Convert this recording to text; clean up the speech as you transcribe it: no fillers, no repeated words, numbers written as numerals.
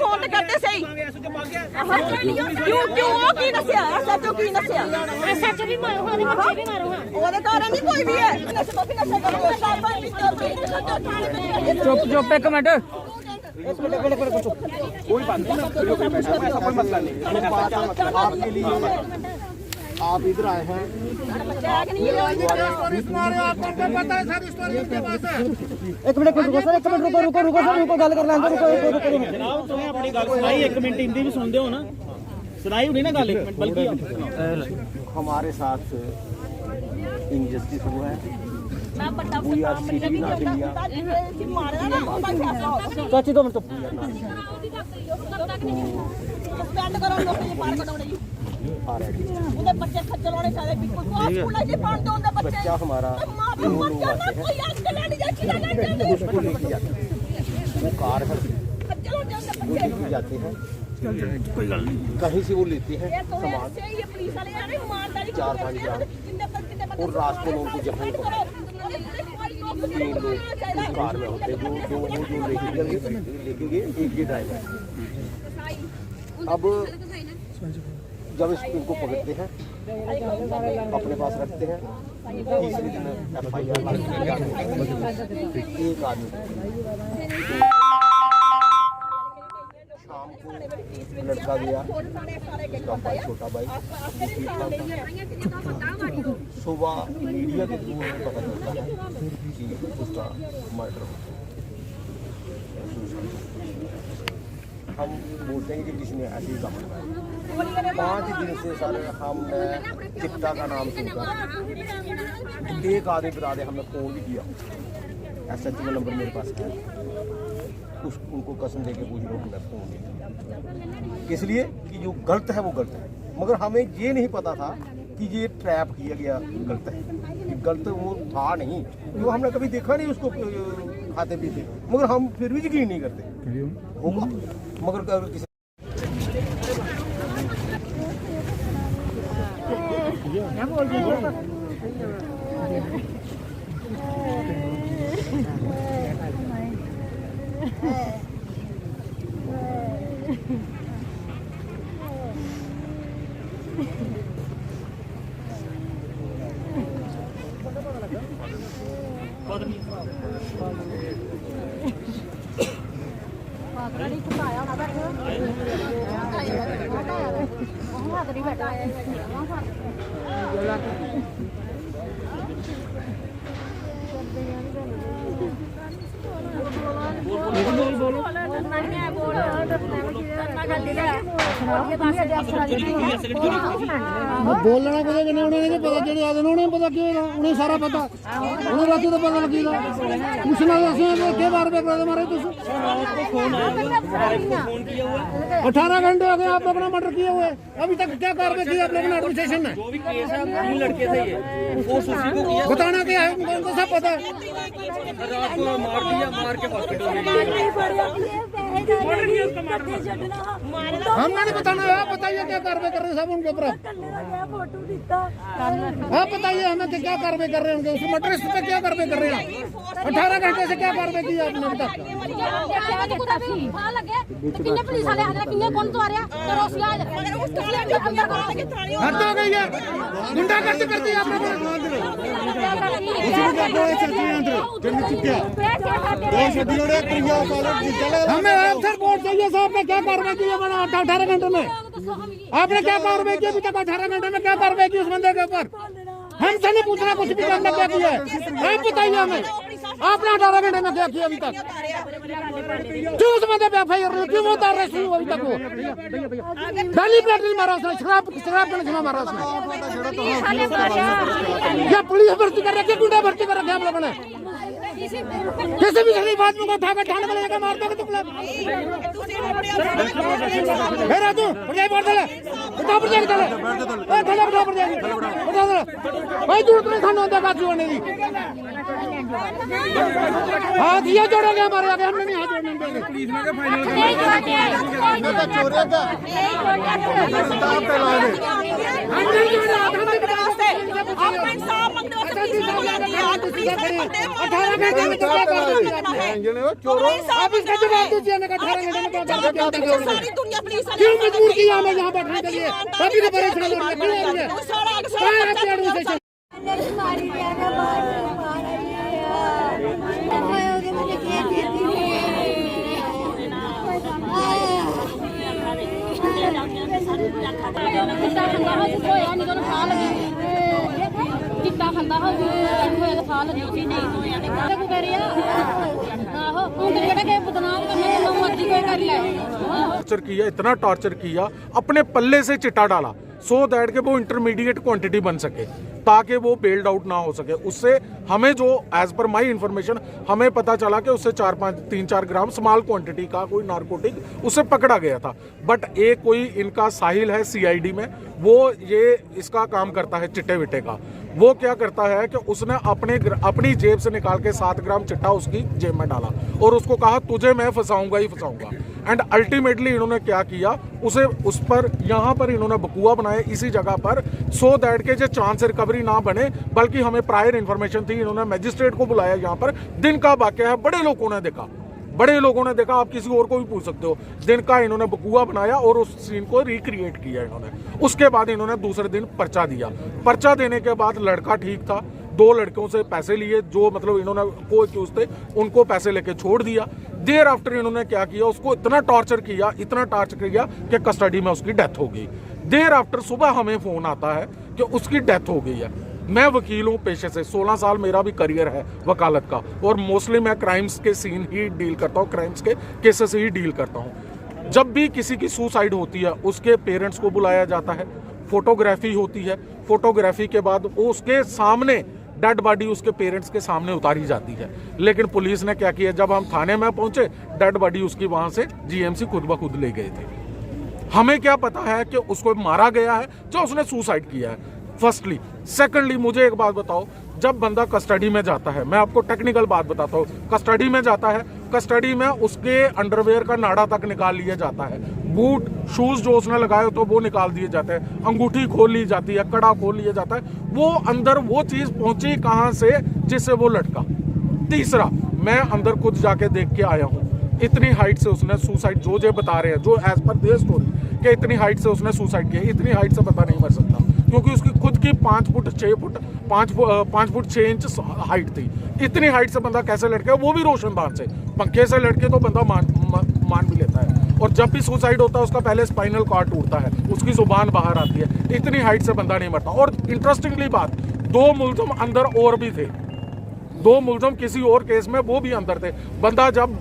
Phone करते सही क्यों क्यों की नसिया सचो की नसिया सच भी मारो हां बच्चे भी मारो हां ओदे कारण नहीं कोई भी है नशे तो भी नशे करो चुप चुप एक मिनट कोई बात नहीं ऐसा कोई मसला नहीं आपके लिए आप इधर आए हैं एक मिनट रुको सर, एक मिनट रुको सर, गल कर लें रुको जनाब तुम्हें अपनी गल सुनाई, एक मिनट हिंदी भी सुनते हो ना, सुनाई होनी ना गल एक मिनट, बल्कि हमारे साथ इनजस्टिस हुआ है। चाची 2 मिनट बच्चे खज्जल होने चाहिए बिल्कुल स्कूल से पढ़ दो उनके बच्चे बच्चा हमारा उसको लेके जाते हैं, वो कार है खज्जल हो जाते वो लेके जाते हैं, कोई गल नहीं, कहीं से वो लेते हैं सामान 4-5 ग्राम और रास्ते में उनको जख्मी करते 3 लोग कार में होते जो लेके गए, एक ही ड्राइवर। अब जब इनको पकड़ते हैं अपने पास रखते हैं, तीसरे दिन FIR एक आदमी शाम को लड़का गया, उसका भाई छोटा भाई, सुबह मीडिया के थ्रू पता चलता है कि उसका मर्डर हो। हम बोलते हैं कि किसी ने ऐसे ही काम किया। 5 दिन से सर हमने चिट्टा का नाम सुनकर एक आदमी बता दे, हमने फ़ोन भी किया, SHO का नंबर मेरे पास है, उनको कसम दे के पूछ लो, हमने फ़ोन किया, इसलिए कि जो गलत है वो गलत है, मगर हमें ये नहीं पता था कि ये ट्रैप किया गया गलत है, गलत वो था नहीं, जो हमने कभी देखा नहीं उसको खाते पीते, मगर हम फिर भी यकीन नहीं करते होगा, मगर अगर किसी बोलना पता कि उन्हें पता जो आदमी उन्हें पता क्यों उन्हें सारा पता उन्हें रात तो पता लगी पूछना के बार पे कर मारे 18 घंटे हो गए आप लोगों ने मर्डर किए हुए, अभी तक क्या कार्रवाई की आप लोगों ने एडमिनिस्ट्रेशन में? जो भी केस है हम लड़के से ही है, वो उसी को किया, बताना क्या है उनको सब पता है। रात को मार दिया, मार के हॉस्पिटल में हमने नहीं बताना है, आप बताइए क्या कार्रवाई कर रहे हैं साहब उनके ऊपर, आप बताइए हमें क्या कार्रवाई कर रहे हैं उनके उस मर्डर पे क्या कार्रवाई कर रहे हैं? 18 घंटे से क्या कार्रवाई की आपने अभी तक? हद हो गई है, गुंडागर्दी करती है आपने। हमें सर वोट चाहिए साहब ने क्या कार्रवाई की है 18 घंटे में? आपने क्या कार्रवाई की अभी तक? 18 घंटे में क्या कार्रवाई की उस बंदे के ऊपर? हमसे नहीं पूछना कुछ भी हमने क्या किया है, आप बताइए हमें आपने 18 घंटे में क्या किया अभी तक? क्यों उस बंदे पे एफआईआर नहीं, क्यों वो उतार रहे शुरू अभी तक? वो गाली प्लेट नहीं मारा उसने, शराब का नशा मारा उसने। या पुलिस भर्ती कर रखी है, गुंडा भर्ती कर रखे आप लोगों ने? किसी भी शरीफ आदमी को उठा कर ठाणे में लेकर मार दोगे तुम लोग? तू भरजाई मार दे, उठा भरजाई दे, थले उठा भरजाई, उठा दे भाई, दूर नहीं खाना होता बात होने दी। हाथ ये जोड़ेंगे हमारे आगे, हमने नहीं हाथ जोड़ने देंगे। पुलिस ने क्या फाइनल क्यों मजबूर किया हमें यहाँ बैठने के लिए? अभी तो परेशान हो रहे हैं। चिट्टा खांदा हो होया खा लगी सी नहीं होया ते को कर रिया आहो हुन जेड़ा के बदनाम करने नो मर्जी कोई कर ले। टॉर्चर किया, इतना टॉर्चर किया, अपने पल्ले से चिट्टा डाला सो दैट के वो इंटरमीडिएट क्वांटिटी बन सके, ताकि वो बेल्ड आउट ना हो सके। उससे हमें जो एज पर माई इन्फॉर्मेशन हमें पता चला कि उससे 3-4 ग्राम स्मॉल क्वांटिटी का कोई नारकोटिक उसे पकड़ा गया था। बट एक कोई इनका साहिल है सीआईडी में, वो ये इसका काम करता है चिट्टे विट्टे का। वो क्या करता है कि उसने अपनी जेब से निकाल के 7 ग्राम चिट्टा उसकी जेब में डाला और उसको कहा तुझे मैं फंसाऊंगा ही फंसाऊंगा। एंड अल्टीमेटली इन्होंने क्या किया, उसे उस पर यहाँ पर इन्होंने बकुआ बनाया इसी जगह पर, सो दैट के जो चांस रिकवरी ना बने। बल्कि हमें प्रायर इन्फॉर्मेशन थी, इन्होंने मैजिस्ट्रेट को बुलाया। यहाँ पर दिन का वाकया है, बड़े लोगों ने देखा, आप किसी और को भी पूछ सकते हो। दिन का इन्होंने बकुआ बनाया और उस सीन को रिक्रिएट किया इन्होंने। उसके बाद इन्होंने दूसरे दिन पर्चा दिया। पर्चा देने के बाद लड़का ठीक था, 2 लड़कों से पैसे लिए, जो मतलब इन्होंने को एक्यूज थे उनको पैसे लेके छोड़ दिया। देर आफ्टर इन्होंने क्या किया, उसको इतना टॉर्चर किया कि कस्टडी में उसकी डेथ हो गई। देर आफ्टर सुबह हमें फोन आता है कि उसकी डेथ हो गई है। मैं वकील हूँ पेशे से, 16 साल मेरा भी करियर है वकालत का, और मोस्टली मैं क्राइम्स के सीन ही डील करता हूँ, क्राइम्स के केसेस ही डील करता हूँ। जब भी किसी की सुसाइड होती है उसके पेरेंट्स को बुलाया जाता है, फोटोग्राफी होती है, फोटोग्राफी के बाद उसके सामने डेड बॉडी उसके पेरेंट्स के सामने उतारी जाती है। लेकिन पुलिस ने क्या किया, जब हम थाने में पहुंचे डेड बॉडी उसकी वहां से जीएमसी खुद ब खुद ले गए थे। हमें क्या पता है कि उसको मारा गया है जो उसने सुसाइड किया है, फर्स्टली। सेकंडली मुझे एक बात बताओ, जब बंदा कस्टडी में जाता है, मैं आपको टेक्निकल बात बताता हूँ, कस्टडी में जाता है, कस्टडी में उसके अंडरवेयर का नाड़ा तक निकाल लिया जाता है, बूट शूज जो उसने लगाए हो तो वो निकाल दिए जाते हैं, अंगूठी खोल ली जाती है, कड़ा खोल लिया जाता है। वो अंदर वो चीज पहुंची कहां से जिससे वो लटका। तीसरा, मैं अंदर खुद जाके देख के आया हूँ, इतनी हाइट से उसने सुसाइड, जो बता रहे हैं, जो एज पर देयर स्टोरी कि इतनी हाइट से उसने सुसाइड किया। इतनी हाइट से पता नहीं मर सकता, क्योंकि उसकी खुद की 5 फुट 6 इंच हाइट थी। इतनी हाइट से बंदा कैसे लटके, वो भी रोशनदान से, पंखे से लटके तो बंदा मान भी लेता है। और जब भी सुसाइड होता है उसका पहले स्पाइनल कॉर्ड टूटता है, उसकी जुबान बाहर आती है। इतनी हाइट से बंदा नहीं मरता। और इंटरेस्टिंगली बात, 2 मुलजिम अंदर और भी थे, 2 मुलजिम किसी और केस में वो भी अंदर थे। बंदा जब